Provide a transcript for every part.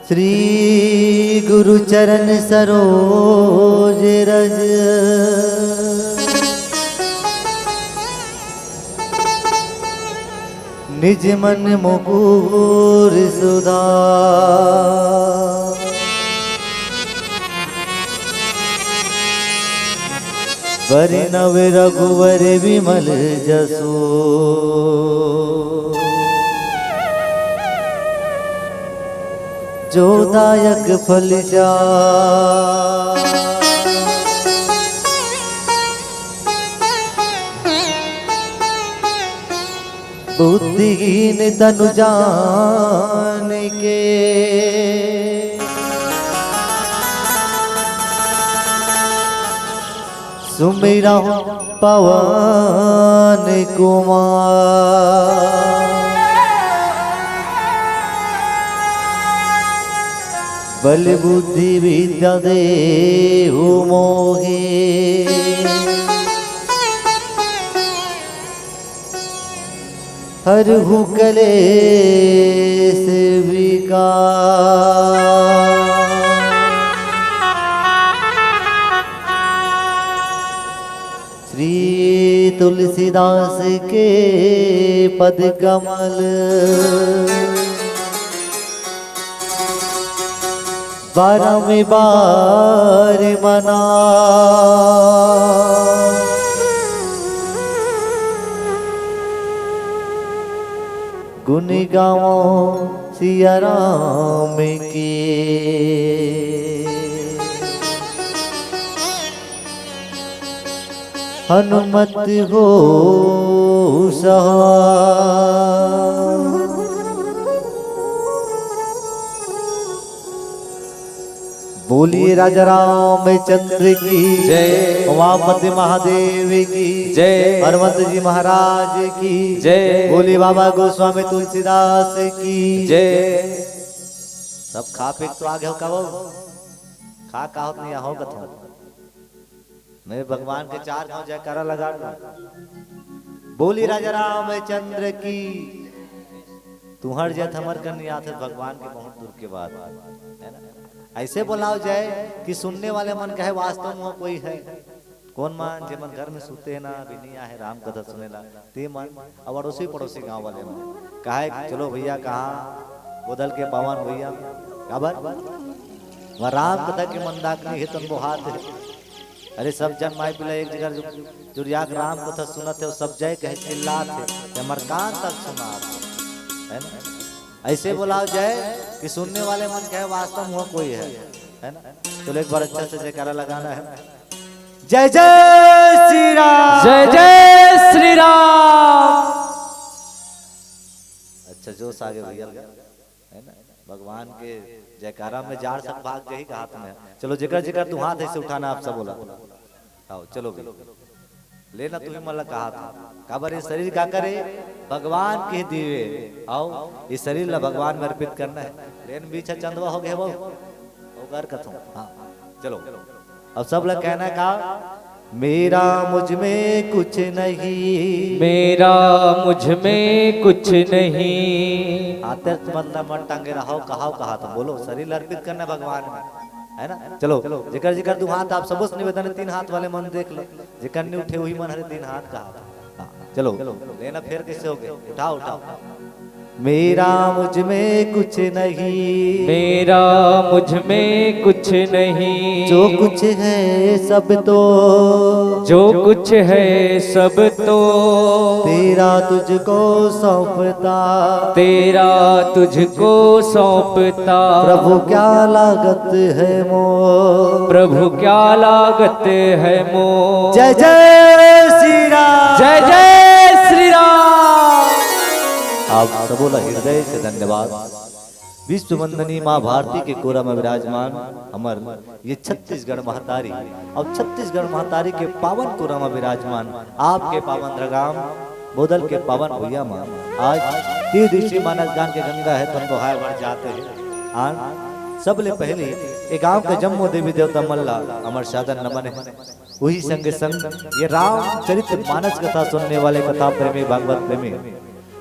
श्री गुरु चरण सरोज रज निज मन मुकुर सुधा बरि नव रघुवर विमल जसो जो दायक फल जा बुद्धिहीन तनु जान के सुमिरा पवन कुमार बल बुद्धि विद्या देहु मोहे हरहु कलेश विकार श्री तुलसीदास के पद कमल बारंबार मना गुण गाओ सिया राम के हनुमत हो सहाय बोलिए राजा रामचंद्र की जय, उमापति महादेव की जय, हनुमत जी महाराज की जय, बोलिए बाबा गोस्वामी तुलसीदास की जय। सब खा पी तो आगे हो कहो खा का होत नहीं हो कथो मेरे भगवान के चार गांव जयकारा लगा बोलिए राजा रामचंद्र की तुम्हार जैत हमर करनी आते भगवान के बहुत दूर के बाद है ना। ऐसे बोलाओ जाए कि सुनने वाले मन कहे वास्तव में कोई है कौन मान जे मन घर में सुते ना भी नहीं आए राम कथा सुनेला ते मन और अड़ोसी पड़ोसी गांव वाले मन कहे चलो भैया कहाँ बोदल के पवन भैया खबर वह राम कथा के मंदाकिनी है तुम हाथ है अरे सब जन माई पिला एक जगह जुरिया राम कथा सुनत है सब जय कहे चिल्लात है हमर कान तक सुना है ना। ऐसे बुलाओ जाए कि सुनने वाले मन कहे वास्तव में कोई है ना। चलो एक बार अच्छा से जयकारा लगाना है जय जय श्री राम जय जय श्री राम। अच्छा जोश आगे भैया है ना भगवान के जयकारा में जार सब भाग यही का हाथ में है। चलो जिक्र जिक्र तू हाथ ऐसे उठाना आप सब बोला आओ चलो भी लेना तुम्हें मतलब कहा था काबर ये शरीर का करे भगवान के दिए आओ ये शरीर ला भगवान में अर्पित करना है लेन बीच चंदवा हो गए वो कर कथो हाँ चलो अब सब लोग कहना का मेरा मुझ में कुछ नहीं मेरा मुझ में कुछ नहीं आते मतलब मन टांगे रहो कहा तो बोलो शरीर अर्पित करना भगवान में है ना। चलो जिक्र जिक्र तू हाथ आप सबों से निवेदन तीन हाथ वाले मन देख लो जिक्र नहीं उठे हुई मन हरे तीन हाथ का हाथ चलो लेना फिर कैसे हो गया, उठाओ उठाओ। मेरा मुझ में कुछ नहीं, मेरा मुझ में कुछ नहीं, जो कुछ है सब तो, जो कुछ है सब तो तेरा तुझको सौंपता, तेरा तुझको सौंपता। प्रभु क्या लागत है मोह, प्रभु क्या लागत है मोह। जय जय श्री राम, जय जय श्री राम। आप सब बोला हृदय से धन्यवाद। विश्व वंदनी माँ भारती के कोरा में विराजमान अमर ये छत्तीसगढ़ महतारी, और छत्तीसगढ़ महतारी के पावन कोरा में विराजमान आपके पावन रगाम बोदल के पावन भैया माँ। आज तीर मानस गान के गंगा है तुम हाय बढ़ जाते हैं। आज सबले पहले एक गांव के जम्मो देवी देवता मल्ला अमर साधन नमन है। वही संग संग ये राम चरित्र मानस कथा सुनने वाले कथा प्रेमी भागवत प्रेमी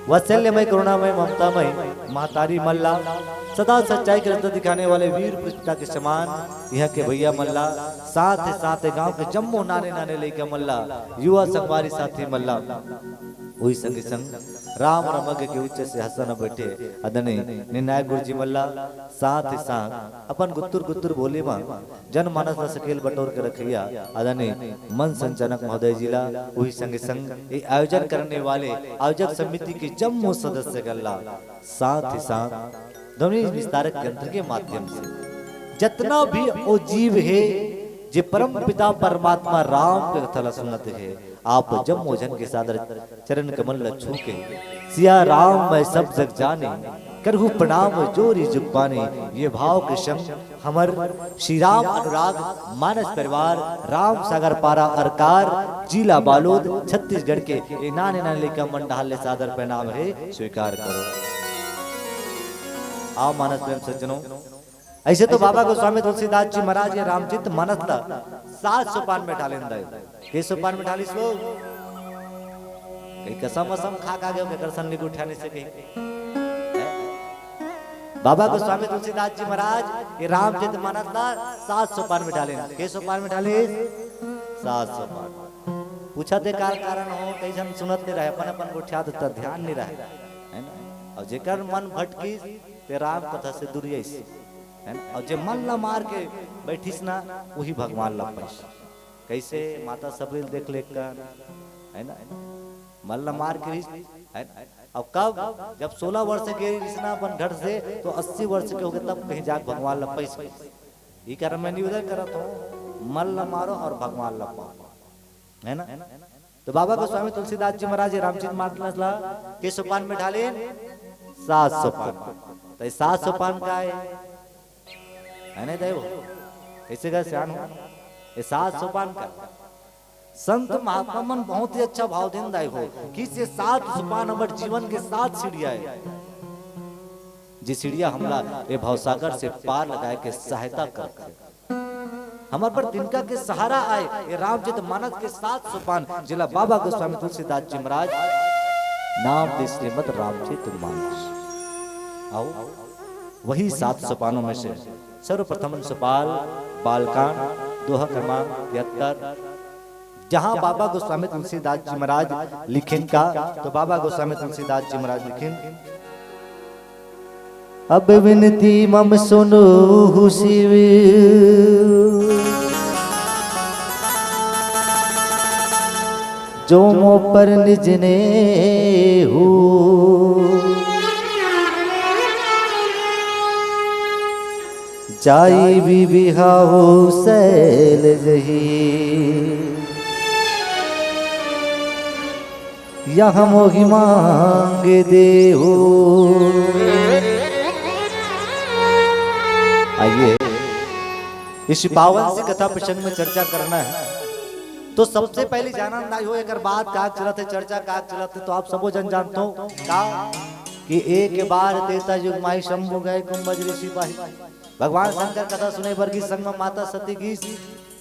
वात्सल्यमय करुणामय ममतामय महतारी मल्ला, सदा सच्चाई के रास्ता दिखाने वाले वीर पुष्पिता के समान यहाँ के भैया मल्ला, साथ ही साथ गांव के जम्मो नाने नाने लेके मल्ला, युवा संगवारी साथी मल्ला। वही संग संग राम रमग के उच्च से हसन बैठे अदने निर्णायक गुरु जी मल्ला, साथ ही साथ अपन गुत्तुर गुत्तुर बोले मां जन मानस न सकेल बटोर के रखिया अदने मन संचालक महोदय जिला। वही संग संग ये आयोजन करने वाले आयोजक समिति के जम्मू सदस्य गल्ला, साथ ही साथ ध्वनि विस्तारक यंत्र के माध्यम से जितना भी ओ जीव है जे परम पिता परमात्मा राम के कथा सुनत है, आप जम्मो जन के सादर चरण कमल छू के सिया राम मैं सब जग जाने करहु प्रणाम जोरी जुग पाने। ये भाव के संग हमर श्री राम अनुराग मानस परिवार राम सागर पारा अरकार जिला बालोद छत्तीसगढ़ के ये नाने नाने लेकर मंडाले सादर प्रणाम है स्वीकार करो। आओ मानस प्रेम सज्जनों, ऐसे तो बाबा गोस्वामी तुलसीदास जी महाराज ये रामचित मानस ला 7 सोपान में ढालेंदा के सोपान में ढालिस लोग कई कसम असम खा खा गए के सन्नी को उठाने से कहीं। बाबा गोस्वामी तुलसीदास जी महाराज ये रामचित मानस ला 7 सोपान में ढाले, के सोपान में ढाले 7 सोपान। पूछा थे कारण हो कई जन सुनत नहीं रहे, अपन अपन को उठा देता ध्यान नहीं रहे है ना, और जेकर मन भटकी ते राम कथा से दूर ऐसी है ना, और जे मन ला मार के बैठिस ना वही भगवान ला पैस। कैसे माता सबरील देख ले कर है ना, मन ला मार के है ना। अब कब जब 16 वर्ष के रिश्ना अपन घर से तो 80 वर्ष के हो गए तब कहीं जाके भगवान ला पैस। ये कारण मैं निवेदन करता हूँ मन ला मारो और भगवान ला पाओ है ना। तो बाबा गोस्वामी तुलसीदास जी महाराज रामचंद्र मानस ला के सोपान में ढाले 7 सोपान। तो 7 सोपान का है नहीं देव कैसे का सियान हो ये 7 सोपान का संत महात्मा मन बहुत ही अच्छा भाव देन दाई हो कि ये 7 सोपान हमारे जीवन के 7 सीढ़ियां है, जी सीढ़ियां हमला ये भवसागर से पार लगाए के सहायता करते हमारे पर तिनका के सहारा आए। ये रामचरित मानस के 7 सोपान जिला बाबा गोस्वामी तुलसीदास जी महाराज नाम दे श्रीमद रामचरित मानस। आओ वही 7 सोपानों में से सर्वप्रथम सोपान बालकांड दोहा क्रमांक 73 जहां बाबा गोस्वामी तुलसीदास जी महाराज लिखिन का। तो बाबा गोस्वामी तुलसीदास जी महाराज लिखिन, अब विनती मम सुनो शिव जो मो पर निज ने हो, जाई भी बिहाओ सैल जही, यह मोहि मांग दे हो। आइए इस पावन सी कथा प्रसंग में चर्चा करना है। तो सबसे पहले जाना नहीं हो अगर बात का चलत है चर्चा का चलत है तो आप सबो जन जानते हो का कि एक बार तेता युग माई शंभु गए कुंभज ऋषि पाही। भगवान शंकर कथा सुने वर्गी संगम माता सती की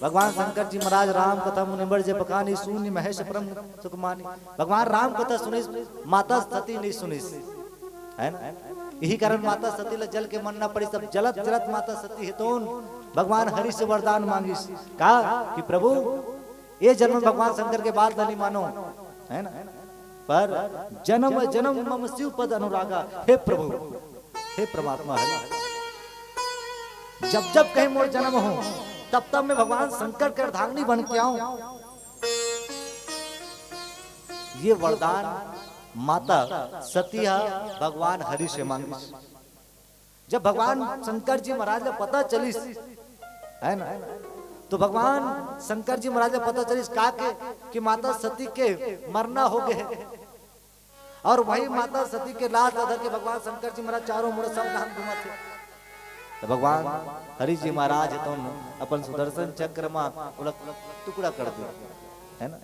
भगवान शंकर जी महाराज राम कथा मुनिवर जे पकानी शून्य महेश परम सुखमानी। भगवान राम कथा सुने माता सती नहीं सुनी है ना, यही कारण माता सती ला जल के मनना पड़ी। सब जलत जलत माता सती हेतुन भगवान हरि से वरदान मांगी का कि प्रभु ये जन्म भगवान शंकर के बाद नहीं मानो है ना, पर जन्म जन्म मम शिव पद अनुरागा। हे प्रभु, हे परमात्मा है, जब जब कहीं मोर जन्म हो तब तब मैं भगवान शंकर के अर्धांगिनी बन के आऊं। ये वरदान माता सतिया भगवान हरि से मांगी। जब भगवान शंकर जी महाराज ने पता चली है ना, तो भगवान शंकर जी महाराज ने पता चली का कि माता सती के मरना हो गए, और वही माता सती के लाश अधर के भगवान शंकर जी महाराज चारों मुड़ सब नाम घुमा थे। तो भगवान हरि जी महाराज तो अपन सुदर्शन चक्र में टुकड़ा कर दे, है ना।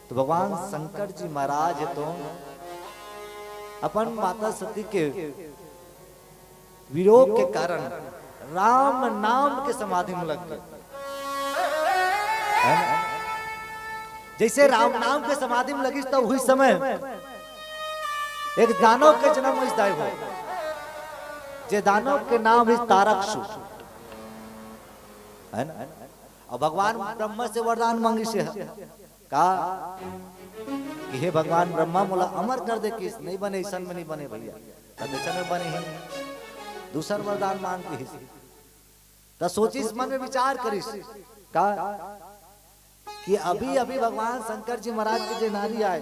तो भगवान शंकर जी महाराज तो अपन माता सती के वियोग के कारण राम नाम के समाधि में लग गए। जैसे राम नाम के समाधि में लगी तब हुई समय एक दानव के जन्म इस दाय हो, जे दानव के नाम है तारकसु, है ना। और भगवान ब्रह्मा से वरदान मांगी से कहा कि हे भगवान ब्रह्मा मोला अमर कर दे, किस नहीं बने ईसन में नहीं बने भैया, कंडीशन में बने हैं, दूसरा वरदान मांगती है। तो सोची इस मन में विचार करिस कहा कि अभी अभी भगवान शंकर जी महाराज के जो नारी आए,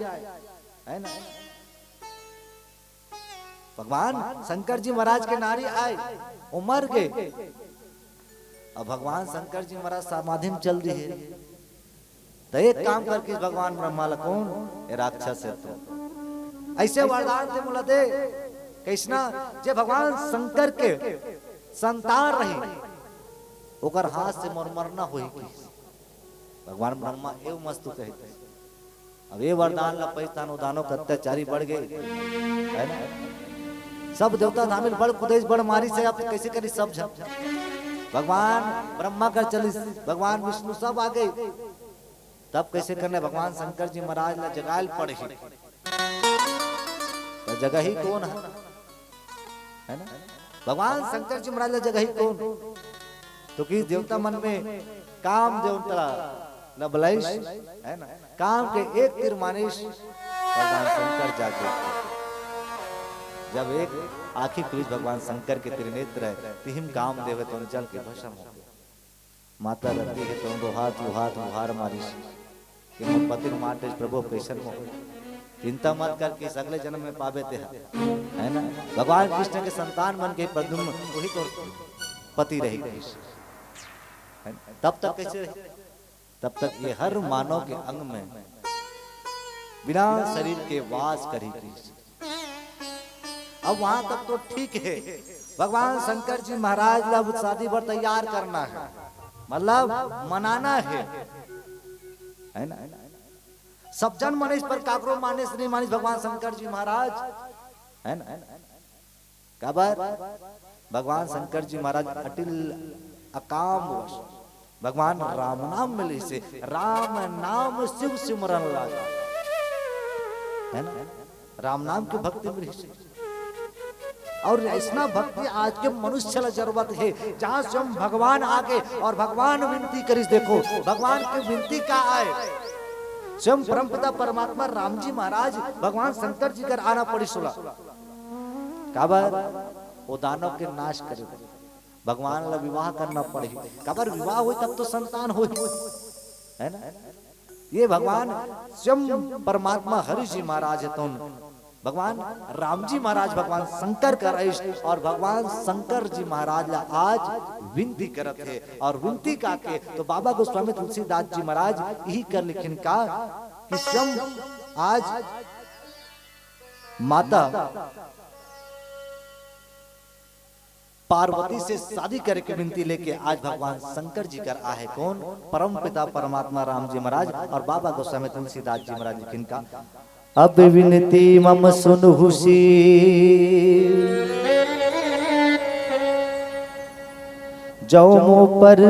है ना, भगवान शंकर जी महाराज के नारी आए उमर गए, अब भगवान शंकर जी महाराज समाधि में चल दिए। तो एक काम करके भगवान ब्रह्मा कौन राक्षस है, तो ऐसे वरदान थे मुला दे कैसना जे भगवान शंकर के संतान रही ओकर हाथ से मरना हुई। भगवान ब्रह्मा एवं मस्तु कहते। अब ये वरदान ला पैतान उदानों का अत्याचारी बढ़ गए, है ना। सब देवता धामिल बड़ कुदेश बड़ मारी से आप कैसे करी सब झप। भगवान ब्रह्मा कर चली, भगवान विष्णु सब आ गए, तब कैसे करने भगवान शंकर जी महाराज ला जगाल पड़े, तो जगह ही कौन है ना। भगवान शंकर जी महाराज ला जगह ही कौन, तो कि देवता मन में काम देवता लबलैश, है ना, काम के एक तीर मानिश भगवान शंकर जागे। जब एक आखिर पुलिस भगवान शंकर के त्रिनेत्र है तिहिम काम देवे तो जल के भस्म हो गए। माता रहती है तो हाथ मुहार मारिश कि हम पति माटे प्रभु कैसन हो, चिंता मत कर कि अगले जन्म में पावे ते, है ना। भगवान कृष्ण के संतान बन के प्रद्युम्न वही तो पति रही। तब तक कैसे रहे, तब तक ये हर मानव के अंग में बिना शरीर के वास करी। अब वहां तक तो ठीक है, भगवान शंकर जी महाराज लब शादी पर तैयार करना है, मतलब मनाना है ना। सब जन मनीष पर काकरो मानिस नहीं मानिस भगवान शंकर जी महाराज, है ना। कबर भगवान शंकर जी महाराज अटिल अकाम वश भगवान राम नाम मिले से राम नाम शिव सिमरन लागा, है ना। राम नाम की भक्ति मिली से, और ऐसा भक्ति आज के मनुष्य ला जरूरत है, जहां स्वयं भगवान आके और भगवान विनती करिस। देखो भगवान की विनती का आए, स्वयं परमपिता परमात्मा राम जी महाराज भगवान शंकर जी कर आना पड़ी सुला काबर वो दानव के नाश करे, भगवान ला विवाह करना पड़े, काबर विवाह हो तब तो संतान हो, है ना। ये भगवान स्वयं परमात्मा हरि जी महाराज है, तो भगवान राम जी महाराज भगवान शंकर का रईस, और भगवान शंकर जी महाराज ला आज विनती करत है। और विनती का के तो बाबा गोस्वामी तुलसीदास जी महाराज यही कर लिखिन का कि स्वयं आज माता पार्वती से शादी करके विनती लेके आज भगवान शंकर जी कर आए, कौन परम पिता परमात्मा राम जी महाराज और बाबा गोस्वामी तुलसीदास जी महाराज लिखिन का अब विनती मम सुनहुसी जो मो पर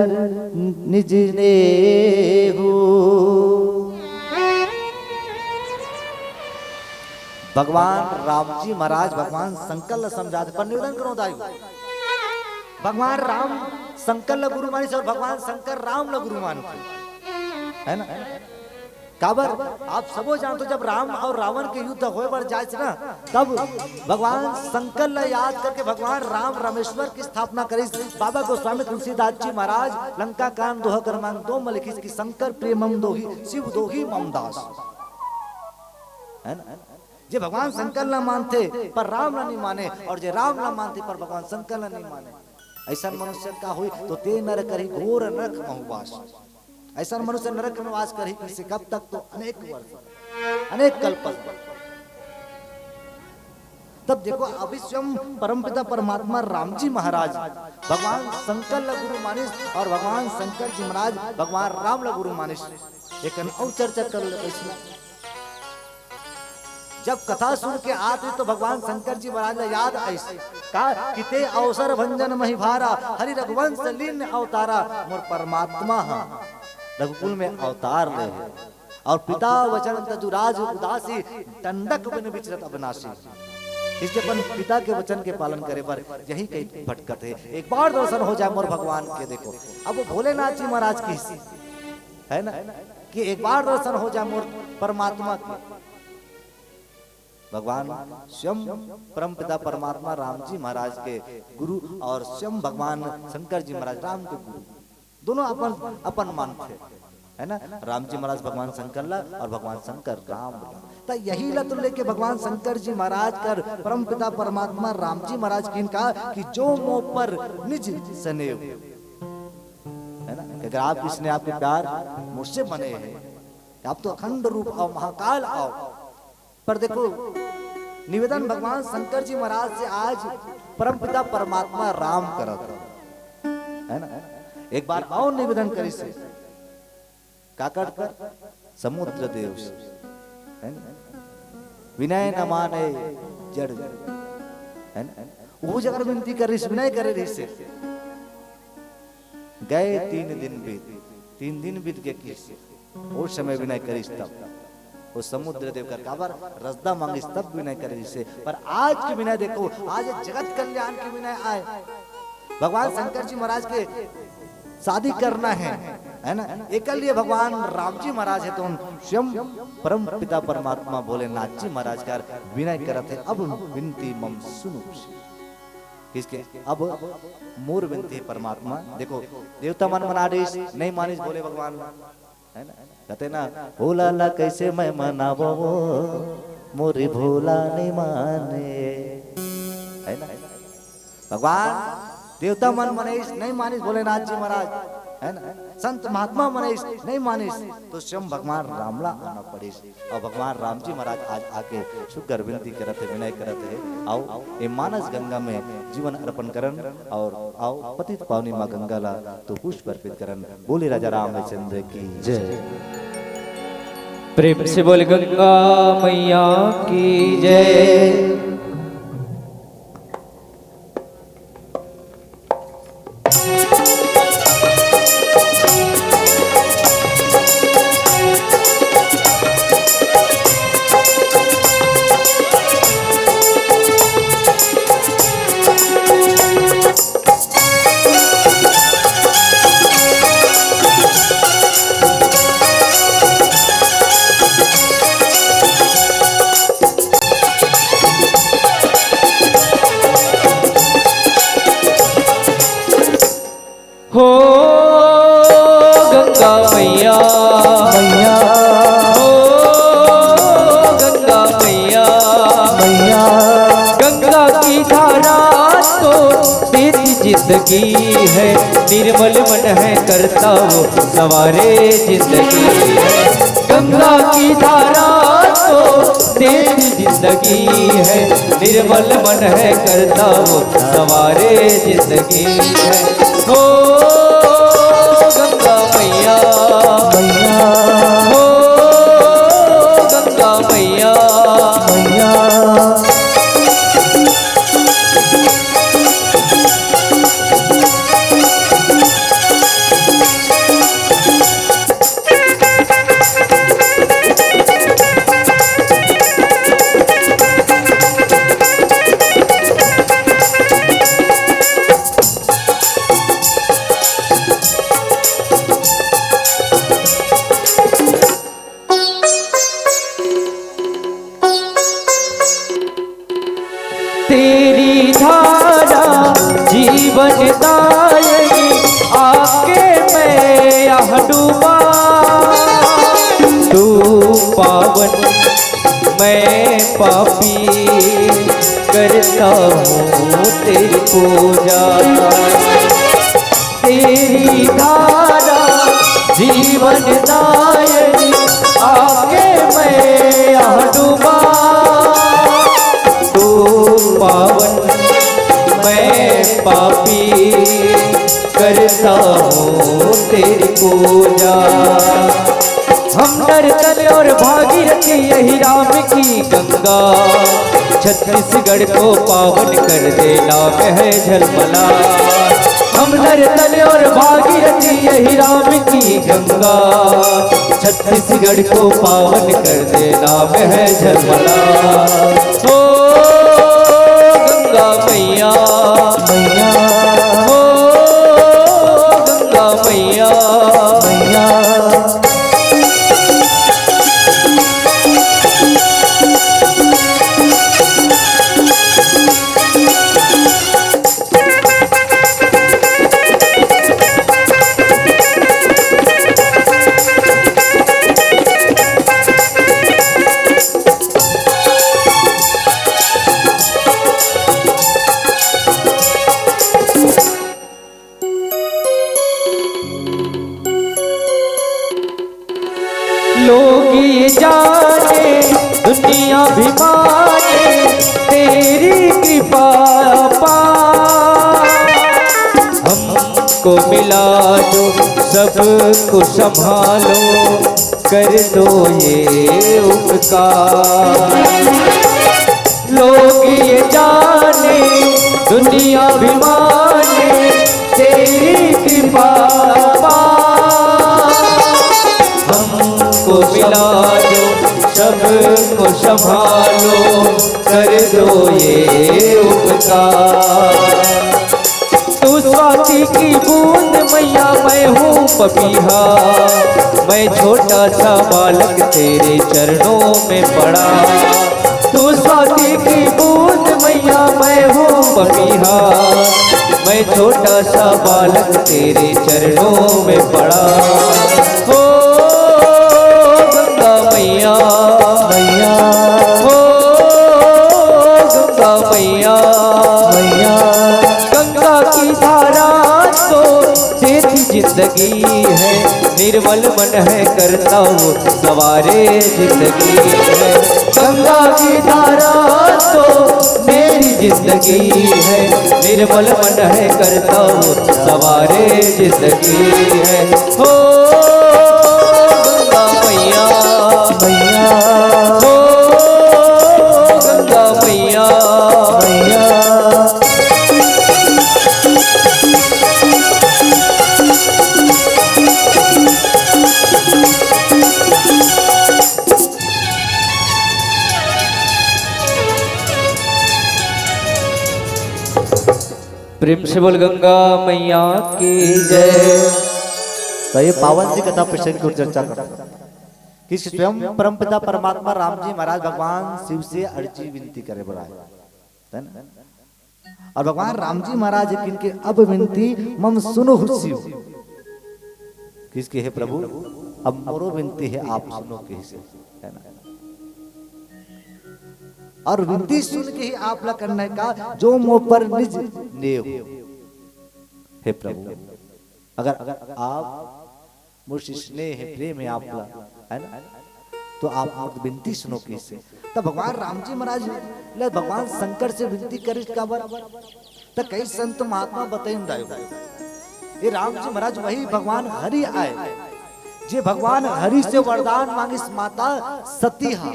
निज ने हो। भगवान राम जी महाराज भगवान शंकर समझाते पर निवेदन करो दाई, भगवान राम शंकर ल गुरु मानिस और भगवान शंकर राम ल गुरु मान, है ना। काबर आप सबो जानते हो, जब राम और रावण के युद्ध होए बर जाए ना, तब भगवान शंकर ला याद करके भगवान राम रामेश्वर की स्थापना करी। बाबा गोस्वामी तुलसीदास जी महाराज लंका कांड दोहा क्रमांक 2 में लिखी कि शंकर प्रेमम दोही शिव दोही मम दास, है ना। जे भगवान शंकर ला मानते पर राम ला नहीं माने, और जे राम ला मानते पर भगवान शंकर ला नहीं माने, ऐसा मनुष्य का हुई तो ते नर करी घोर नरक महवास। ऐसा मनुष्य नरक में वास करी किसी कब तक, तो अनेक वर्ष अनेक कल्प। तब देखो अभी स्वयं परमपिता परमात्मा राम जी महाराज भगवान शंकर ला गुरु मानिस, और भगवान शंकर जी महाराज भगवान राम ला गुरु मानिस। एक और चर्चा कर ले। जब कथा सुन के आते तो भगवान शंकर जी महाराज याद ऐसे का किते अवसर भंजन महिभारा, हरि रघुवंश लीन अवतारा, मोर परमात्मा रघुकुल में अवतार ले है, और पिता वचन तजुराज उदासी, दंडक बिन विचरत अविनाशी। इसके अपन पिता के वचन के पालन करे पर यही कई भटकत है। एक बार दर्शन हो जाए मोर भगवान के, देखो अब वो भोलेनाथ जी महाराज की है ना, कि एक बार दर्शन हो जाए मोर परमात्मा के। भगवान स्वयं परम पिता परमात्मा राम जी महाराज के गुरु, और स्वयं भगवान शंकर जी महाराज राम के गुरु, दोनों अपन अपन मानते है ना। राम जी महाराज भगवान शंकर ला, और भगवान शंकर राम ला। तो यही लत लेके भगवान शंकर जी महाराज कर परम पिता परमात्मा राम जी महाराज की इनका कि जो मोह पर निज सनेव, है ना। अगर आप इसने आपके प्यार मुझसे बने हैं, आप तो अखंड रूप आओ, महाकाल आओ। पर देखो निवेदन भगवान शंकर जी महाराज से आज परमपिता परमात्मा राम करत है ना। एक बार और निवेदन करी से काकड़ कर समुद्र देव से, है ना। विनय न माने जड़, है ना। वो जगह विनती कर रही, विनय करे रही से गए 3 दिन बीत, 3 दिन बीत के किस उस समय विनय करिस, तब वो समुद्र देव कर काबर रसदा मांगिस तब विनय करे से। पर आज की विनय देखो, आज जगत कल्याण की विनय आए। भगवान शंकर जी महाराज के शादी करना है ना, एक लिए भगवान राम जी महाराज है, तो स्वयं परम पिता परमात्मा भोलेनाथ जी महाराज का विनय करते हैं। अब विनती मम सुनो किसके, अब मोर विनती परमात्मा। देखो देवता मन मना रही नहीं मानिस, बोले भगवान है ना, कहते ना भोला ला कैसे मैं मनावो, मोरी भोला नहीं माने, है ना। भगवान देवता मन मनीष नहीं मानिस भोलेनाथ जी महाराज, है ना। संत महात्मा मनीष नहीं मानिस, तो स्वयं भगवान रामला आना पड़िस। और भगवान राम जी महाराज आज आके शुक्र विनती करते, विनय करते है, आओ ये मानस गंगा में जीवन अर्पण करन, और आओ पतित पावनी माँ गंगा ला तो पुष्प अर्पित करन। बोले राजा रामचंद्र की जय। प्रेम से बोल गंगा मैया की जय। हो गंगा मैया मैया, हो गंगा मैया मैया, गंगा की धारा तो तेरी जिंदगी है, निर्मल मन है करता वो सवारे जिंदगी है। गंगा की धारा तो तेरी जिंदगी है, निर्मल मन है करता वो सवारे जिंदगी है। हो गंगा मैया मैया, हो गंगा मैया मैया, तेरी धारा जीवन दायिनी आके मैं यहाँ डूबा। तू पावन मैं पापी करता हूँ तेरी पूजा। तेरी धारा जीवन दायिनी आके मैं यहाँ डूबा। तू पावन मैं पापी करता हूँ तेरी पूजा। हम नर्तन और भागीरथी यही राम की गंगा, छत्तीसगढ़ को पावन कर देना है झलमला। हम नर्तन और भागीरथी यही राम की गंगा, छत्तीसगढ़ को पावन कर देना है झलमला। ओ गंगा मैया मैया, ओ गंगा मैया मैया। लोग ये जाने दुनिया भी माने तेरी कृपा पा। हमको मिला जो सबको संभालो कर दो ये उपकार। लोग ये जाने दुनिया भी माने तेरी कृपा पा। हमको मिला जो सबको संभालो कर दो ये उपकार। तू स्वाति की बूंद मैया मैं हूँ पपीहा, मैं छोटा सा बालक तेरे चरणों में पड़ा। तू स्वाति की बूंद मैया मैं हूँ पपीहा, मैं छोटा सा बालक तेरे चरणों में पड़ा। ओ गंगा मैया मैया, ओ गंगा मैया मैया। गंगा की धारा तो देती जिंदगी है, निर्मल मन है करता हूँ सवारे जिंदगी है। गंगा की धारा तो मेरी जिंदगी है, निर्मल मन है करता हूँ सवारे जिंदगी है। हो गंगा मैया मैया, हो गंगा मैया मैया। प्रेम से बोल गंगा मैया की जय। तो ये पावन सी कथा प्रसंग की चर्चा करते हैं कि स्वयं परमपिता परमात्मा राम जी महाराज भगवान शिव से अर्जी विनती करे बुलाए, और भगवान राम जी महाराज किनके अब विनती मम सुनो शिव। किसके है प्रभु, अब मोरो विनती है आप सुनो किसे, है ना। और विनती सुन के ही आप ला करने का जो मोह पर निज नेव। हे प्रभु, अगर आप मुझसे स्नेह है प्रेम है आप ला, है ना, तो आप विनती सुनो किसे। तब भगवान राम जी महाराज ले भगवान शंकर से विनती करे का बर। तो कई संत महात्मा बताए ये राम जी महाराज वही भगवान हरि आए जे भगवान हरि से वरदान मांगिस माता सती हा,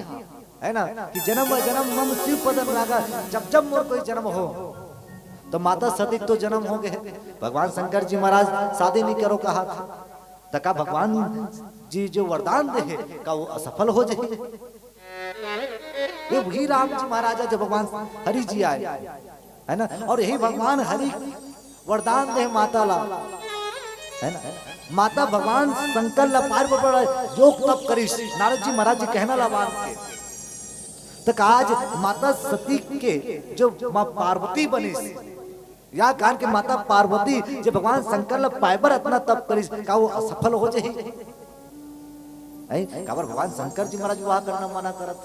है ना, कि जन्म जन्म मम शिव पदम रागा। जब जब मोर कोई जन्म हो तो माता सती तो जन्म हो गए। भगवान शंकर जी महाराज शादी नहीं करो कहा था, तो का भगवान जी जो वरदान दे का वो असफल हो जाए। ये वही राम जी महाराजा जो भगवान हरि जी आए, है ना, और यही भगवान हरि वरदान दे माता ला, है ना। माता भगवान शंकर ला पार पर योग तप करिस, नारद जी महाराज जी कहना ला बात के। तक आज माता सती के जो माँ पार्वती बनी या कान के माता पार्वती जो भगवान शंकर ला पाइबर इतना तप करी का वो असफल हो जाए काबर भगवान शंकर जी महाराज विवाह करना मना करत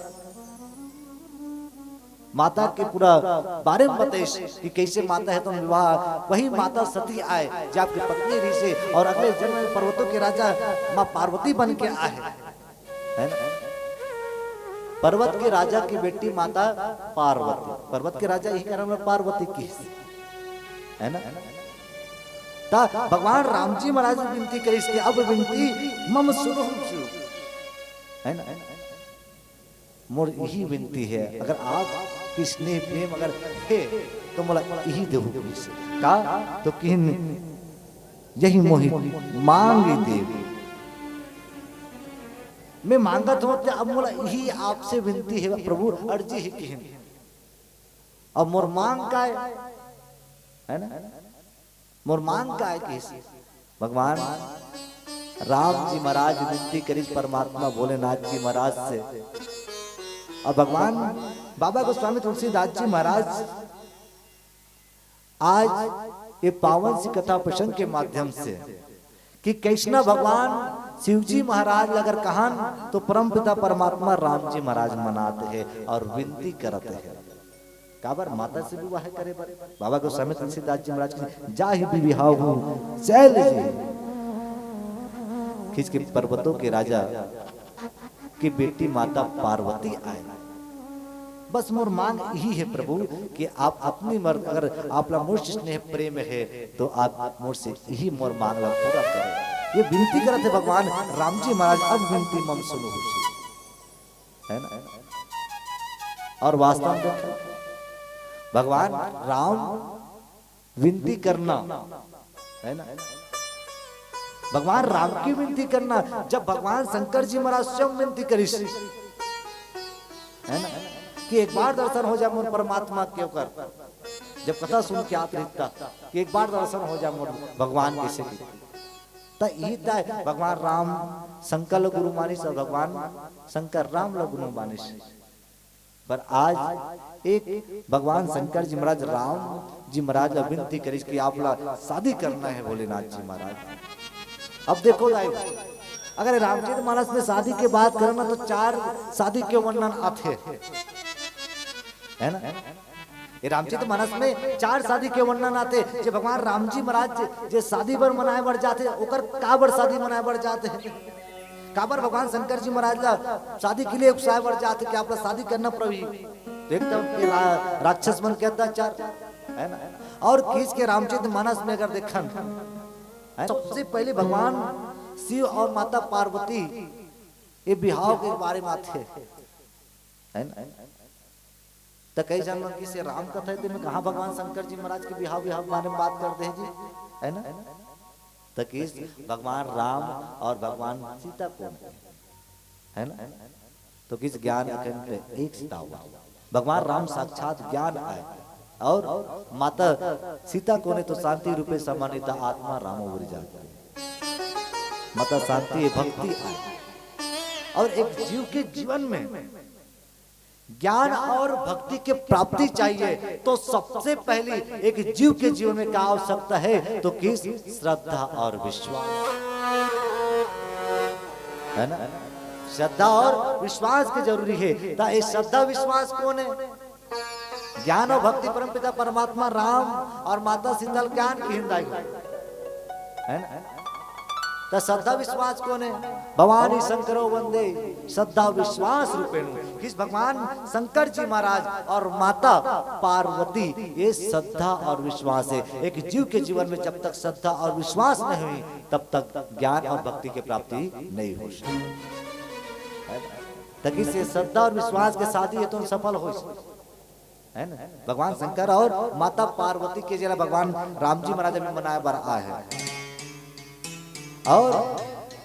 माता के पूरा बारे में बताइश कि कैसे माता है तो विवाह वही माता सती आए जो आपकी पत्नी रही से और अगले जन्म में पर्वतों के राजा माँ पार्वती बन के आए है ना पर्वत के राजा की बेटी माता पार्वती पर्वत के राजा यही कारण में पार्वती की है ना ता भगवान राम जी महाराज ने विनती करी इसके अब विनती मम सुनो है ना मोर यही विनती है अगर आप की स्नेह प्रेम अगर है तो मोला यही देहु का तो किन यही मोहि मांगी देवी मैं मांगत हूं अब मोला यही आपसे विनती है प्रभु अर्जी ही किन अब मोर मांग का है ना मोर मांग का है किस भगवान राम जी महाराज विनती करी परमात्मा भोलेनाथ जी महाराज से और भगवान बाबा गोस्वामी तुलसीदास जी महाराज आज ये पावन सी कथा प्रसंग के माध्यम से कि कैसना भगवान शिव जी महाराज अगर कहान तो परम पिता परमात्मा राम जी महाराज मनाते हैं और विनती करते हैं काबर माता से विवाह करे बाबा गोस्वामी तुलसीदास जी महाराज की जा ही विवाह शैल जी खिंच के पर्वतों के राजा की बेटी माता पार्वती आए बस मोर मांग यही है प्रभु कि आप अपनी मर्द अगर आप मोर स्नेह प्रेम है तो आप मोर से यही मोर मांग ला पूरा करें ये विनती करते थे भगवान राम जी महाराज अब विनती मम सुनो है ना और वास्तव में भगवान राम विनती करना है ना भगवान राम की विनती करना जब भगवान शंकर जी महाराज स्वयं विनती करी है ना कि एक बार दर्शन हो जाए मोर परमात्मा के ऊपर जब कथा सुन के आप लिखता कि एक बार दर्शन हो जाए मोर भगवान के से भगवान राम शंकर गुरु मानिस और भगवान शंकर राम गुरु मानिस पर आज एक भगवान शंकर जी महाराज राम जी महाराज विनती करी कि आप शादी करना है भोलेनाथ जी महाराज अब देखो अगर रामचरित मानस में शादी के बात करना तो 4 शादी के वर्णन आते है ना ये रामचरित मानस में 4 शादी के वर्णन आते जो भगवान राम जी महाराज जे शादी बर मनाए बढ़ जाते ओकर काबर शादी मनाए बढ़ जाते काबर भगवान शंकर जी महाराज ला शादी के लिए उकसाए बढ़ जाते कि आप शादी करना प्रभु देखता राक्षस मन के अत्याचार है ना और किस के रामचरित मानस में अगर देखन सबसे पहले भगवान शिव और माता पार्वती ये विवाह के बारे में आते है ना तो कई जन लोग से राम कथा है में कहा भगवान शंकर जी महाराज के विवाह बारे में बात करते हैं जी है ना तो किस भगवान राम और भगवान सीता कौन है ना तो किस ज्ञान अखंड एक सीता हुआ भगवान राम साक्षात ज्ञान आए और माता सीता को ने तो शांति रूपे सम्मानित आत्मा राम उड़ जाती माता शांति भक्ति आए और एक जीव के जीवन में ज्ञान और भक्ति के प्राप्ति चाहिए तो सबसे पहले एक जीव के जीवन में क्या आवश्यकता है तो किस श्रद्धा और विश्वास है ना श्रद्धा और विश्वास की जरूरी है तो ये श्रद्धा विश्वास कौन है ज्ञान और भक्ति परमपिता परमात्मा राम और माता सीता ज्ञान की हिंदाई है ना तो श्रद्धा विश्वास कौन है भवानी शंकरो वंदे श्रद्धा विश्वास रूपेणु किस भगवान शंकर जी महाराज और माता पार्वती ये श्रद्धा और विश्वास है एक जीव के जीवन में जब तक श्रद्धा और विश्वास नहीं हुई तब तक ज्ञान और भक्ति की प्राप्ति नहीं हो सकती तक इससे श्रद्धा और विश्वास के साथ ही तुम सफल हो है ना भगवान शंकर और माता पार्वती के जरा भगवान राम जी महाराज में मनाया बर आ है और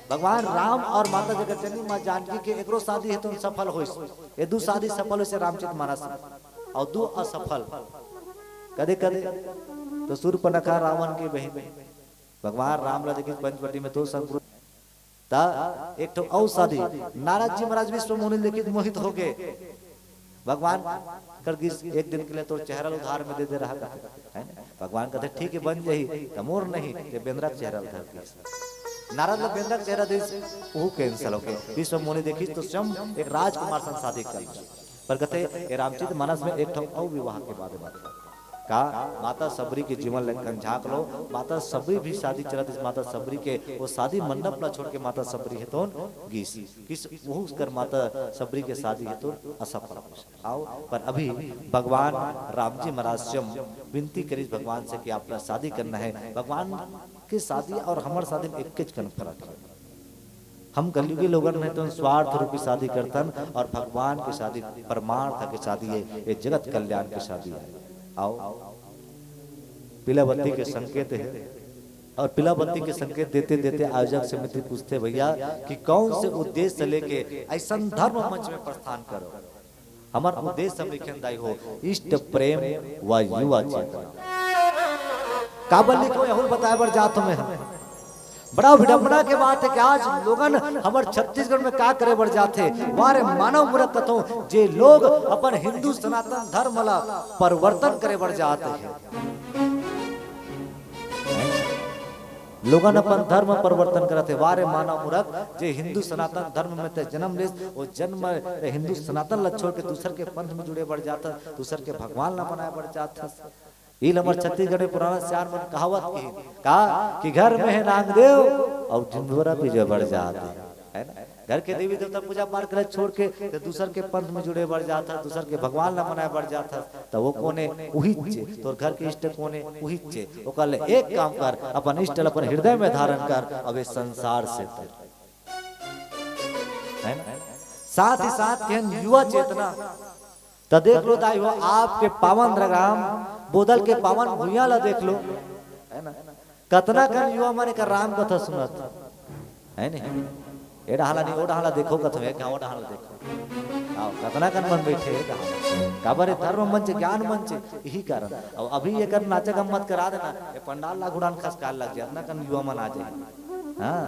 भगवान राम और माता जगतजननी मां जानकी के एकरो शादी है तो सफल हो ये 2 शादी सफल हो से रामचरित मानस और 2 असफल कदे कदे तो सूर्पनखा रावण के बहन भगवान राम ला देखिए पंचवटी में तो संग ता एक तो औ शादी नारद जी महाराज विश्व मुनि लिखित मोहित हो गए भगवान कर एक दिन के लिए तो चेहरा उधार में दे रहा है ना। भगवान कहते ठीक है बन जाही तो मोर नहीं ये बेंद्रा चेहरा उधार की नारद लोग बेंद्रा चेहरा दे वो कैंसल हो गए। विश्व मुनि देखी तो स्वयं एक राजकुमार सन शादी कर पर कहते रामचरित मानस में एक ठो और विवाह के बाद बात का माता सबरी के जीवन लेखन झांक लो। माता सबरी भी शादी चलत इस माता सबरी के वो शादी मंडप ला छोड़ के माता सबरी है तो गीस किस वो कर माता सबरी के शादी है तो असफल आओ। पर अभी भगवान राम जी महाराज स्वयं विनती करी भगवान से कि आपका शादी करना है। भगवान की शादी और हमार शादी में एक फर्क है। हम कलयुगी लोग नहीं तो स्वार्थ रूपी शादी करतन और भगवान की शादी परमार्थ की शादी है। ये जगत कल्याण की शादी है। आओ पीला बत्ती के संकेत है और पीला बत्ती के संकेत देते देते आयोजक से मित्र पूछते भैया कि कौन से उद्देश्य से लेके ऐसा धर्म मंच में प्रस्थान करो। हमारा उद्देश्य लिखनदायी हो इष्ट प्रेम व युवा चेतना काबल लिखो यहूं बताए बर जात में बड़ा विडंबना के बात है कि आज लोगन हमारे छत्तीसगढ़ में का करे बढ़ जाते वारे मानव मूर्ख तत्व जे लोग अपन हिंदू सनातन धर्म ला परिवर्तन करे बढ़ जाते हैं। लोगन अपन धर्म परिवर्तन करते वारे मानव मूर्ख जे हिंदू सनातन धर्म में ते जन्म ले वो जन्म हिंदू सनातन ला छोड़ के दूसर के पंथ में जुड़े बढ़ जाता दूसर के भगवान ला बनाए बढ़ जाता। ये नंबर छत्तीसगढ़ में पुराना श्यार में कहावत की कहा कि घर में है नागदेव और ढिंढोरा पे जो बढ़ जाते है ना। घर के देवी देवता पूजा पाठ करे छोड़ के तो दूसर के पंथ में जुड़े बढ़ जाता दूसर के भगवान ला मनाए बढ़ जाता तो वो कोने उही चे तो घर के इष्ट कोने उही चे वो कल एक काम कर अपन इष्ट अपन हृदय में धारण कर अब इस संसार से है ना। साथ ही साथ युवा चेतना तो देख लो दाई हो आपके पावन रगाम बोदल के पावन भूया ला देख लो है ना। कतना कन युवा माने का राम कथा सुनत है नहीं ए डाला नहीं ओ डाला देखो कथवे गांव डाला देखो आओ कतना कन मन बैठे काबर धर्म मंच ज्ञान मंच यही कारण और अभी ये कर नाचा गम्मत करा देना ये पंडाल ला गुड़ान खसकाल लग जाए इतना कन युवा मन आ जाए। हां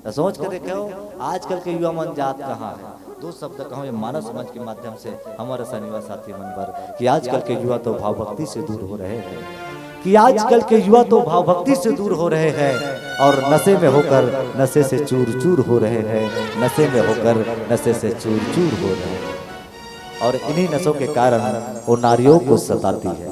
तो सोच के देखो आजकल के युवा मन जात कहां है। दो शब्द कहूँ ये मानस समाज के माध्यम से हमारे शनिवार साथी मन पर कि आजकल के युवा तो भाव भक्ति से दूर हो रहे हैं कि आजकल के युवा तो भाव भक्ति से दूर हो रहे हैं और नशे में होकर नशे से चूर चूर हो रहे हैं नशे में होकर नशे से चूर चूर हो रहे हैं और इन्हीं नशों के कारण वो नारियों को सताती है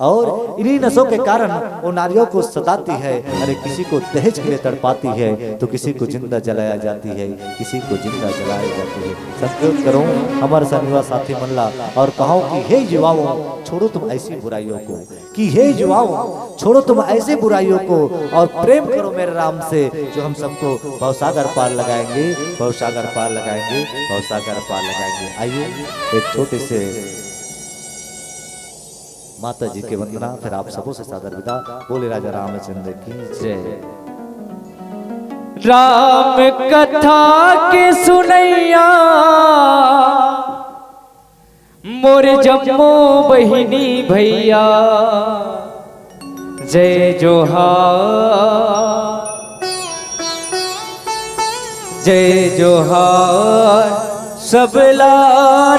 और इन्हीं नशों के कारण वो नारियों को सताती है। अरे किसी को दहेज के लिए तड़पाती है तो किसी को जिंदा जलाया जाती है किसी को जिंदा जलाया जाती है। संकेत करो हमारे शनिवार साथी मल्ला और कहो कि हे युवाओं छोड़ो तुम ऐसी बुराइयों को कि हे युवाओं छोड़ो तुम ऐसी बुराइयों को और प्रेम करो मेरे राम से जो हम सबको भवसागर पार लगाएंगे भवसागर पार लगाएंगे भवसागर पार लगाएंगे। आइए एक छोटे से माता जी के वंदना फिर आप सबों से सादर विदा। बोले राजा रामचंद्र की जय। राम कथा के सुनैया मोर जम्मो बहिनी भैया जय जोहार जय जोहार सबला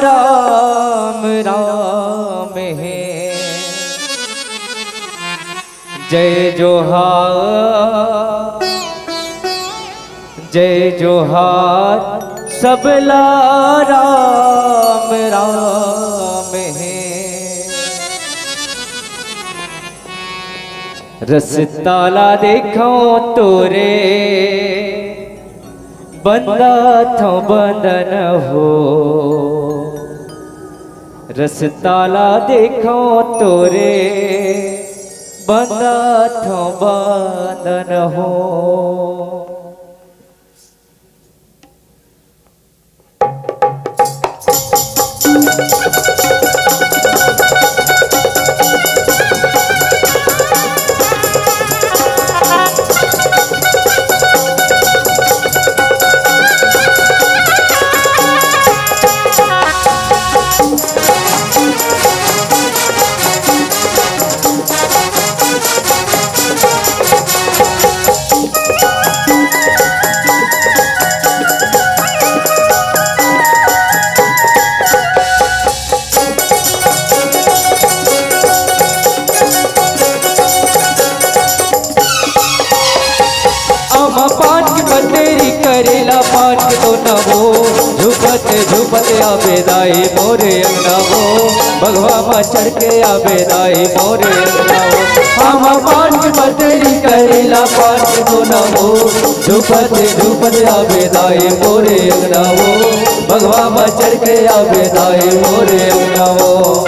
राम राम है जय जोहार जय जोहार सबला राम राम है। रसताला देखो तोरे बंदा थो बंदन हो रसताला देखो तोरे बंदा थो बंदन हो। झूपत आवे दाई मोरे अंगना वो भगवा माँ चढ़ के आवे दाई मोरे अंगना वो हम पाँच बतरी करेला पाँच दोना वो झूपत आवे दाई मोरे अंगना वो भगवा माँ चढ़ के आवे दाई मोरे अंगना वो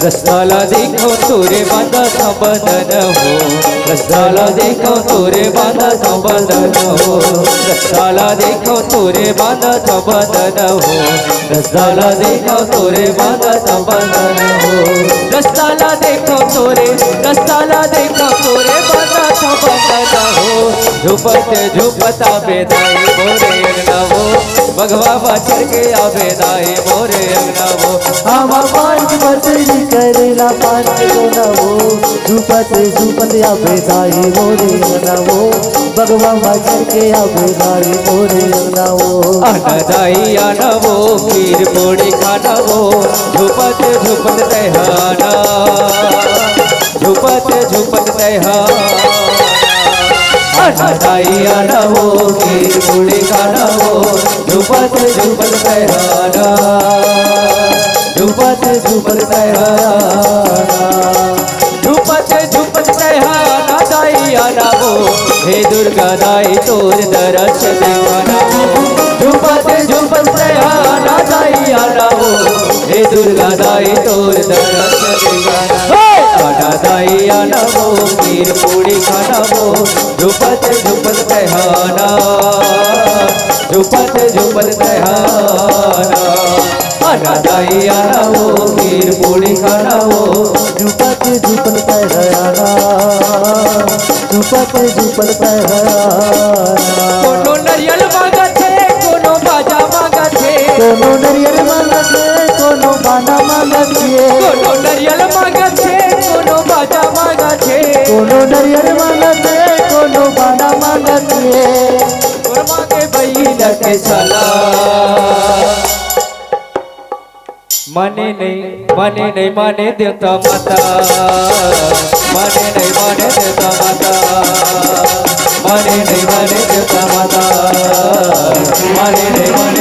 रसदाला देखो तोरे बांधा था बंधन हो रसदाला देखो तोरे बांधा था बंधन हो रसदाला देखो तोरे बांधा था बंधन हो रसदाला देखो तोरे बांधा था बंधन हो रसदाला देखो तोरे बांधा था बंधन हो झूपत आवे दाई मोरे अंगना वो भगवा चढ़ के आवे दाई मोरे अंगना वो हम पाँच बतरी करेला पाँच दोना वो झूपत आवे दाई मोरे अंगना वो भगवा चढ़ के आवे दाई मोरे अंगना वो आना दाई आना वो खीर पूड़ी खाना वो झूपत तहाना झूपत तहाना आना दाई आना वो खीर पूड़ी खाना वो झूपत तहाना झूपत तहाना दाई आना वो हे दुर्गा दाई तोर दरस देखाना वो झूपत तहाना दाई आना वो हे दुर्गा दाई तोर दरस देखाना आना दाई आना वो खीर पूड़ी खाना वो झूपत तहाना झूपत तहाना आना दाई आना वो खीर पूड़ी खाना वो झूपत तहाना कोनो नरियल मांगत है कोनो बाजा मांगत है कोनो नरियल मांगत है कोनो बाना मांगत है कोनो नरियल मांगत है कोनो बाजा मांगत है कोनो नरियल मांगत है कोनो बाना मांगत है और मांगे बैला के साला माने नहीं माने देवता माता माने नहीं माने देवता माता माने नहीं माने देवता माता माने नहीं माने